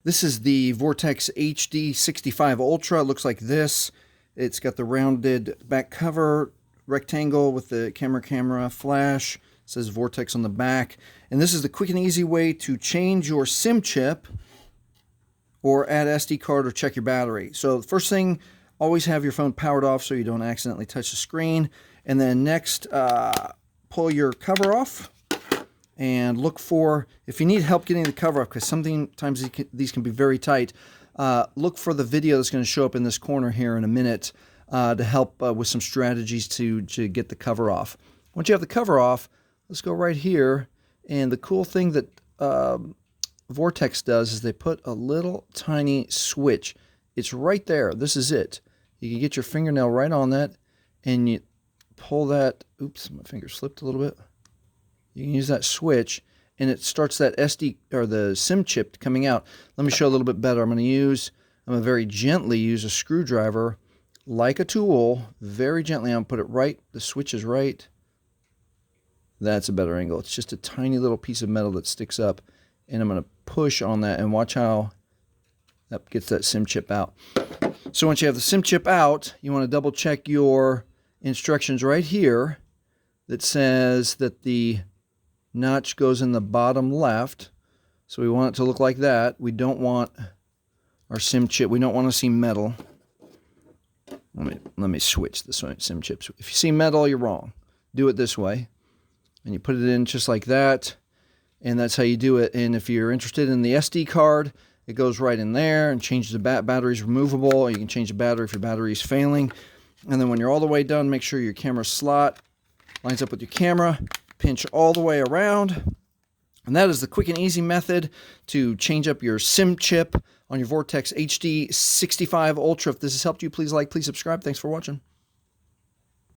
This is the Vortex HD65 Ultra. It looks like this. It's got the rounded back cover, rectangle with the camera flash. It says Vortex on the back. And this is the quick and easy way to change your SIM chip or add SD card or check your battery. So the first thing, always have your phone powered off so you don't accidentally touch the screen. And then next, pull your cover off and look for, if you need help getting the cover off, because sometimes these can be very tight, look for the video that's going to show up in this corner here in a minute to help with some strategies to get the cover off. Once you have the cover off, let's go right here. And the cool thing that Vortex does is they put a little tiny switch. It's right there. This is it. You can get your fingernail right on that, and you pull that. Oops, my finger slipped a little bit. You can use that switch, and it starts that SD or the SIM chip coming out. Let me show a little bit better. I'm going to very gently use a screwdriver like a tool, very gently. I'm going to put it right. The switch is right. That's a better angle. It's just a tiny little piece of metal that sticks up, and I'm going to push on that and watch how that gets that SIM chip out. So once you have the SIM chip out, you want to double check your instructions right here that says that the notch goes in the bottom left. So we want it to look like that. We don't want our SIM chip, we don't want to see metal. Let me switch the SIM chips. If you see metal, you're wrong. Do it this way. And you put it in just like that. And that's how you do it. And if you're interested in the SD card, it goes right in there and changes the battery's removable. You can change the battery if your battery is failing. And then when you're all the way done, make sure your camera slot lines up with your camera. Pinch all the way around. And that is the quick and easy method to change up your SIM chip on your Vortex HD65 Ultra. If this has helped you, please like, please subscribe. Thanks for watching.